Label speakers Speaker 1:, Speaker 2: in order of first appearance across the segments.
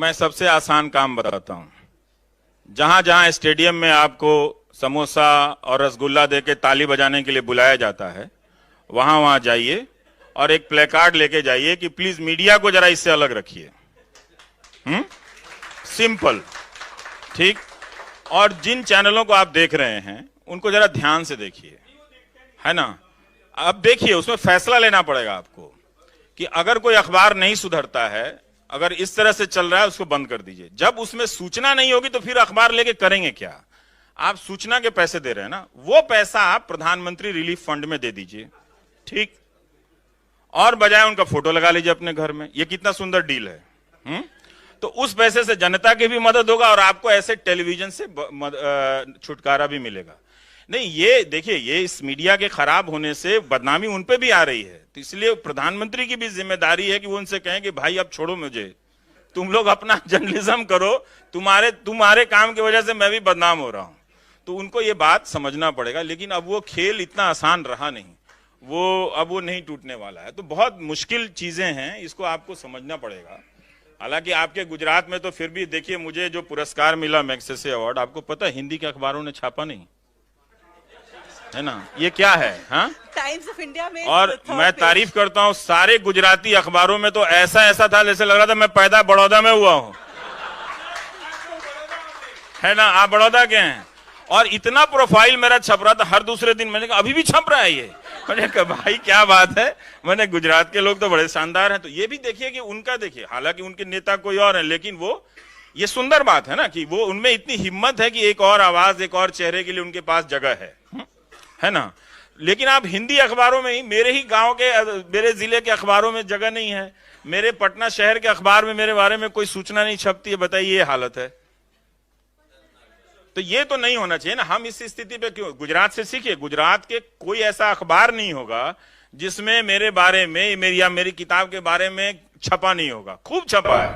Speaker 1: मैं सबसे आसान काम बताता हूं। जहां जहां स्टेडियम में आपको समोसा और रसगुल्ला देके ताली बजाने के लिए बुलाया जाता है, वहां वहां जाइए और एक प्लेकार्ड लेके जाइए कि प्लीज मीडिया को जरा इससे अलग रखिए। सिंपल, ठीक। और जिन चैनलों को आप देख रहे हैं उनको जरा ध्यान से देखिए, है ना। अब देखिए, उसमें फैसला लेना पड़ेगा आपको कि अगर कोई अखबार नहीं सुधरता है, अगर इस तरह से चल रहा है, उसको बंद कर दीजिए। जब उसमें सूचना नहीं होगी तो फिर अखबार लेके करेंगे क्या। आप सूचना के पैसे दे रहे हैं ना, वो पैसा आप प्रधानमंत्री रिलीफ फंड में दे दीजिए, ठीक। और बजाय उनका फोटो लगा लीजिए अपने घर में। ये कितना सुंदर डील है। तो उस पैसे से जनता की भी मदद होगा और आपको ऐसे टेलीविजन से छुटकारा भी मिलेगा। नहीं, ये देखिए, ये इस मीडिया के खराब होने से बदनामी उन पे भी आ रही है। तो इसलिए प्रधानमंत्री की भी जिम्मेदारी है कि वो उनसे कहें कि भाई अब छोड़ो मुझे, तुम लोग अपना जर्नलिज्म करो, तुम्हारे काम की वजह से मैं भी बदनाम हो रहा हूं। तो उनको ये बात समझना पड़ेगा। लेकिन अब वो खेल इतना आसान रहा नहीं, अब वो नहीं टूटने वाला है। तो बहुत मुश्किल चीजें हैं, इसको आपको समझना पड़ेगा। हालांकि आपके गुजरात में तो फिर भी देखिए, मुझे जो पुरस्कार मिला मैग्सेसे अवार्ड, आपको पता है हिंदी के अखबारों ने छापा नहीं, है ना। ये क्या है, हाँ,
Speaker 2: टाइम्स ऑफ इंडिया में।
Speaker 1: और मैं तारीफ करता हूं, सारे गुजराती अखबारों में तो ऐसा था जैसे लग रहा था मैं पैदा बड़ौदा में हुआ हूं, है ना। आप बड़ौदा के हैं और इतना प्रोफाइल मेरा छप रहा था हर दूसरे दिन। मैंने कहा अभी भी छप रहा है ये। मैंने कहा भाई क्या बात है। मैंने गुजरात के लोग तो बड़े शानदार हैं। तो ये भी देखिए कि उनका देखिए, हालांकि उनके नेता कोई और है, लेकिन वो, ये सुंदर बात है ना कि वो, उनमें इतनी हिम्मत है कि एक और आवाज, एक और चेहरे के लिए उनके पास जगह है ना। लेकिन आप हिंदी अखबारों में ही, मेरे ही गांव के, मेरे जिले के अखबारों में जगह नहीं है, मेरे पटना शहर के अखबार में मेरे बारे में कोई सूचना नहीं छपती है। बताइए, ये हालत है। तो ये तो नहीं होना चाहिए ना। हम इस स्थिति पे क्यों, गुजरात से सीखिए। गुजरात के कोई ऐसा अखबार नहीं होगा जिसमें मेरे बारे में, मेरी किताब के बारे में छपा नहीं होगा। खूब छपा है।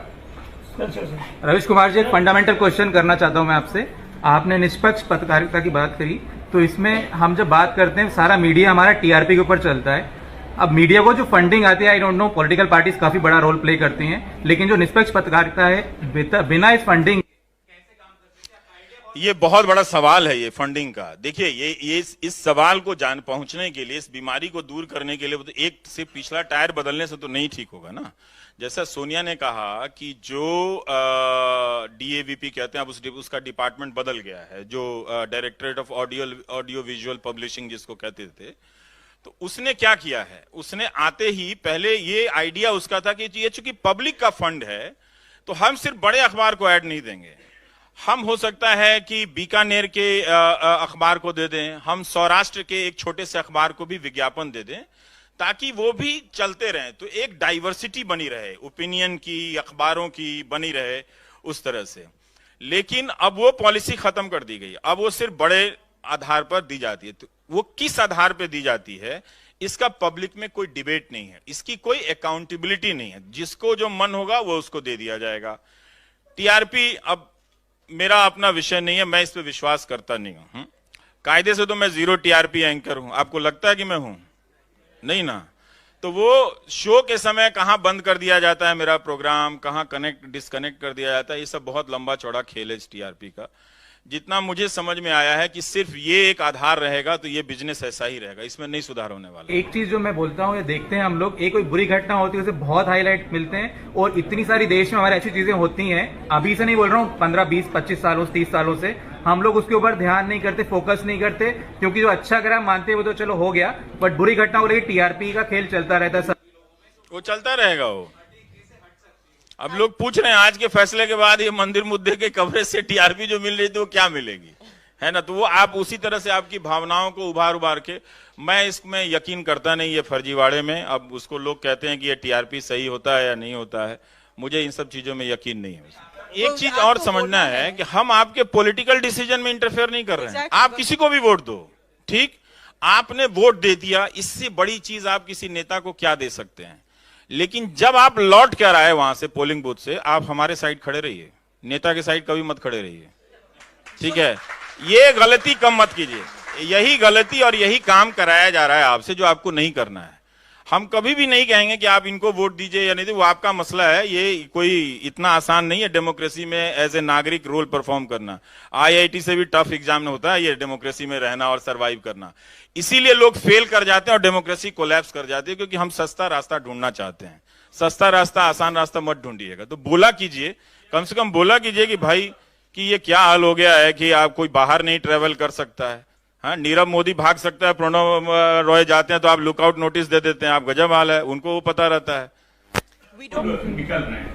Speaker 3: रवीश कुमार जी, एक फंडामेंटल क्वेश्चन करना चाहता हूं मैं आपसे। आपने निष्पक्ष पत्रकारिता की बात करी, तो इसमें हम जब बात करते हैं, सारा मीडिया हमारा टीआरपी के ऊपर चलता है। अब मीडिया को जो फंडिंग आती है, I don't know, political parties काफी बड़ा रोल प्ले करती हैं, लेकिन जो निष्पक्ष पत्रकारिता है, बिना इस फंडिंग,
Speaker 1: ये बहुत बड़ा सवाल है ये फंडिंग का। देखिए, ये इस सवाल को पहुंचने के लिए, इस बीमारी को दूर करने के लिए, तो एक से पिछला टायर बदलने से तो नहीं ठीक होगा ना। जैसा सोनिया ने कहा कि जो डीएवीपी कहते हैं, अब उसका डिपार्टमेंट बदल गया है, जो directorate of audio visual publishing जिसको कहते थे। तो उसने क्या किया है, उसने आते ही पहले ये आइडिया उसका था कि ये चूंकि पब्लिक का फंड है तो हम सिर्फ बड़े अखबार को ऐड नहीं देंगे, हम हो सकता है कि बीकानेर के अखबार को दे दें, हम सौराष्ट्र के एक छोटे से अखबार को भी विज्ञापन दे दें, ताकि वो भी चलते रहें। तो एक डाइवर्सिटी बनी रहे, ओपिनियन की, अखबारों की बनी रहे, उस तरह से। लेकिन अब वो पॉलिसी खत्म कर दी गई। अब वो सिर्फ बड़े आधार पर दी जाती है। तो वो किस आधार पर दी जाती है, इसका पब्लिक में कोई डिबेट नहीं है, इसकी कोई अकाउंटेबिलिटी नहीं है। जिसको जो मन होगा वो उसको दे दिया जाएगा। टीआरपी अब मेरा अपना विषय नहीं है, मैं इस पे विश्वास करता नहीं हूं। कायदे से तो मैं 0 टीआरपी एंकर हूं। आपको लगता है कि मैं हूं? नहीं ना। तो वो शो के समय कहां बंद कर दिया जाता है मेरा प्रोग्राम, कहां कनेक्ट डिस्कनेक्ट कर दिया जाता है, ये सब बहुत लंबा चौड़ा खेल है इस टीआरपी का। जितना मुझे समझ में आया है कि सिर्फ ये एक आधार रहेगा तो ये बिजनेस ऐसा ही रहेगा, इसमें नहीं सुधार होने वाला।
Speaker 3: एक चीज जो मैं बोलता हूँ, ये देखते हैं हम लोग, एक कोई बुरी घटना होती है उसे बहुत हाईलाइट मिलते हैं, और इतनी सारी देश में हमारी ऐसी चीजें होती हैं, अभी से नहीं बोल रहा हूँ, 15, 20, 25 सालों, 30 सालों से हम लोग उसके ऊपर ध्यान नहीं करते, फोकस नहीं करते, क्योंकि जो अच्छा करा मानते हैं वो तो चलो हो गया, बट बुरी घटना को लेकर टीआरपी का खेल चलता रहता है।
Speaker 1: वो चलता रहेगा। वो अब लोग पूछ रहे हैं आज के फैसले के बाद ये मंदिर मुद्दे के कवरेज से टीआरपी जो मिल रही थी वो क्या मिलेगी, है ना। तो वो आप उसी तरह से आपकी भावनाओं को उभार के, मैं इसमें यकीन करता नहीं ये फर्जीवाड़े में। अब उसको लोग कहते हैं कि ये टीआरपी सही होता है या नहीं होता है, मुझे इन सब चीजों में यकीन नहीं है। एक चीज और समझना है कि हम आपके पॉलिटिकल डिसीजन में इंटरफेयर नहीं कर रहे हैं। आप किसी को भी वोट दो, ठीक, आपने वोट दे दिया, इससे बड़ी चीज आप किसी नेता को क्या दे सकते हैं। लेकिन जब आप लौट कर आए वहां से, पोलिंग बूथ से, आप हमारे साइड खड़े रहिए, नेता के साइड कभी मत खड़े रहिए, ठीक है। ये गलती कम मत कीजिए। यही गलती और यही काम कराया जा रहा है आपसे जो आपको नहीं करना है। हम कभी भी नहीं कहेंगे कि आप इनको वोट दीजिए या नहीं दीजिए, वो आपका मसला है। ये कोई इतना आसान नहीं है डेमोक्रेसी में एज ए नागरिक रोल परफॉर्म करना। आईआईटी से भी टफ एग्जाम होता है ये डेमोक्रेसी में रहना और सरवाइव करना। इसीलिए लोग फेल कर जाते हैं और डेमोक्रेसी कोलैप्स कर जाती है, क्योंकि हम सस्ता रास्ता ढूंढना चाहते हैं। सस्ता रास्ता, आसान रास्ता मत ढूंढिएगा। तो बोला कीजिए, कम से कम बोला कीजिए कि भाई कि ये क्या हाल हो गया है कि आप कोई बाहर नहीं ट्रेवल कर सकता है। हाँ, नीरव मोदी भाग सकता है, प्रणब रॉय जाते हैं तो आप लुकआउट नोटिस दे देते हैं। आप गजब हाल है, उनको वो पता रहता है।
Speaker 2: निकल रहे हैं,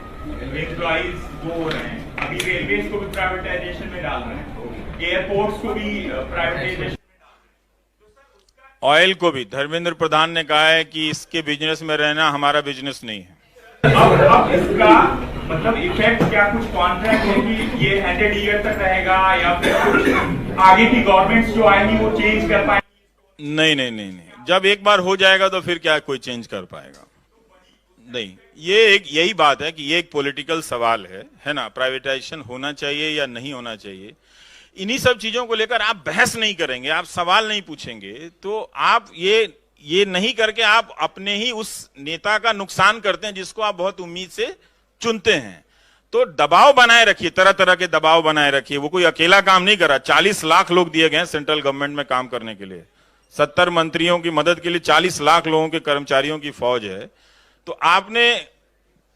Speaker 2: एम्प्लॉइज वो हो रहे हैं, अभी रेलवेज को भी प्राइवेटाइजेशन में डाल रहे हैं, एयरपोर्ट्स को भी प्राइवेटाइजेशन।
Speaker 1: ऑयल को भी धर्मेंद्र प्रधान ने कहा है कि इसके बिजनेस में रहना हमारा बिजनेस नहीं है।
Speaker 2: अब इसका मतलब इफेक्ट क्या, कुछ कॉन्ट्रैक्ट है कि ये 100 ईयर तक रहेगा या फिर कुछ आगे की गवर्नमेंट्स जो आएंगी वो चेंज कर पाएंगी?
Speaker 1: नहीं नहीं नहीं नहीं, जब एक बार हो जाएगा तो फिर क्या कोई चेंज कर पाएगा? नहीं, ये एक यही बात है कि ये एक पॉलिटिकल सवाल है ना, प्राइवेटाइजेशन होना चाहिए या नहीं होना चाहिए। इन्हीं सब चीजों को लेकर आप बहस नहीं करेंगे, आप सवाल नहीं पूछेंगे, तो आप ये नहीं करके आप अपने ही उस नेता का नुकसान करते हैं जिसको आप बहुत उम्मीद से चुनते हैं। तो दबाव बनाए रखिए, तरह तरह के दबाव बनाए रखिए। वो कोई अकेला काम नहीं कर रहा। 40 लाख लोग दिए गए सेंट्रल गवर्नमेंट में काम करने के लिए, 70 मंत्रियों की मदद के लिए 40 लाख लोगों के कर्मचारियों की फौज है। तो आपने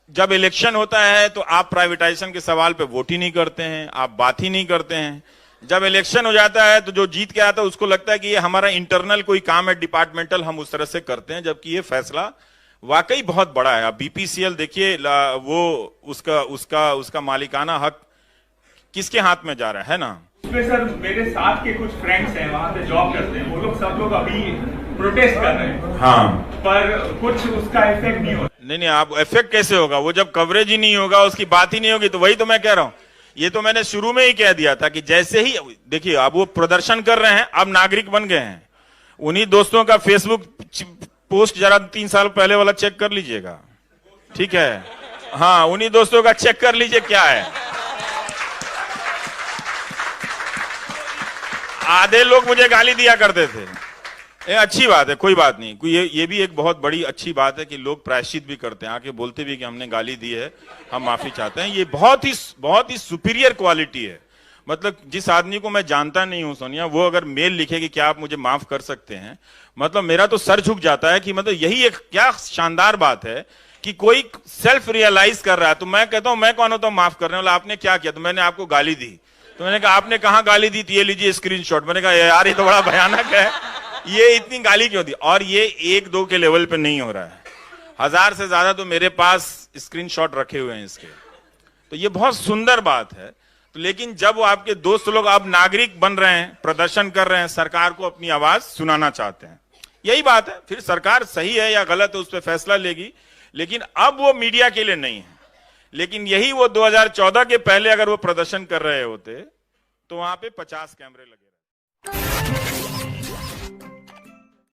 Speaker 1: जब इलेक्शन होता है तो आप प्राइवेटाइजेशन के सवाल पे वोट ही नहीं करते हैं, आप बात ही नहीं करते हैं। जब इलेक्शन हो जाता है तो जो जीत के आता है उसको लगता है कि ये हमारा इंटरनल कोई काम है, डिपार्टमेंटल, हम उस तरह से करते हैं, जबकि ये फैसला वाकई बहुत बड़ा है। अब बीपीसीएल देखिए, वो उसका मालिकाना हक किसके हाथ में जा रहा है ना।
Speaker 2: उसमें सर मेरे साथ के कुछ फ्रेंड्स हैं, वहां पे जॉब करते हैं, वो लोग सब लोग अभी प्रोटेस्ट कर रहे हैं।
Speaker 1: हाँ,
Speaker 2: पर कुछ उसका इफेक्ट नहीं होता।
Speaker 1: नहीं, आप इफेक्ट कैसे होगा? वो जब कवरेज ही नहीं होगा, उसकी बात ही नहीं होगी। तो वही तो मैं कह रहा हूं, ये तो मैंने शुरू में ही कह दिया था कि जैसे ही देखिए अब वो प्रदर्शन कर रहे हैं, अब नागरिक बन गए हैं। उन्हीं दोस्तों का फेसबुक पोस्ट जरा 3 साल पहले वाला चेक कर लीजिएगा, ठीक है? हाँ, उन्हीं दोस्तों का चेक कर लीजिए क्या है। आधे लोग मुझे गाली दिया करते थे। ये अच्छी बात है, कोई बात नहीं। ये भी एक बहुत बड़ी अच्छी बात है कि लोग प्रायश्चित भी करते हैं, आके बोलते भी कि हमने गाली दी है, हम माफी चाहते हैं। ये बहुत ही सुपीरियर क्वालिटी है। मतलब जिस आदमी को मैं जानता नहीं हूं सोनिया, वो अगर मेल लिखे कि क्या आप मुझे माफ कर सकते हैं, मतलब मेरा तो सर झुक जाता है कि मतलब यही एक क्या शानदार बात है कि कोई सेल्फ रियलाइज कर रहा है। तो मैं कहता हूं मैं कौन होता हूं माफ करने वाला? आपने क्या किया? तो मैंने आपको गाली दी। तो मैंने कहा आपने कहां गाली दी? ये लीजिए स्क्रीनशॉट। मैंने कहा यार ये तो बड़ा भयानक है, ये इतनी गाली क्यों दी? और ये 1-2 के लेवल पे नहीं हो रहा है, 1000 से ज्यादा तो मेरे पास स्क्रीनशॉट रखे हुए हैं इसके। तो ये बहुत सुंदर बात है। तो लेकिन जब वो आपके दोस्त लोग अब नागरिक बन रहे हैं, प्रदर्शन कर रहे हैं, सरकार को अपनी आवाज सुनाना चाहते हैं, यही बात है। फिर सरकार सही है या गलत है उस पर फैसला लेगी, लेकिन अब वो मीडिया के लिए नहीं है। लेकिन यही वो 2014 के पहले अगर वो प्रदर्शन कर रहे होते तो वहां पे 50 कैमरे लगे रहते।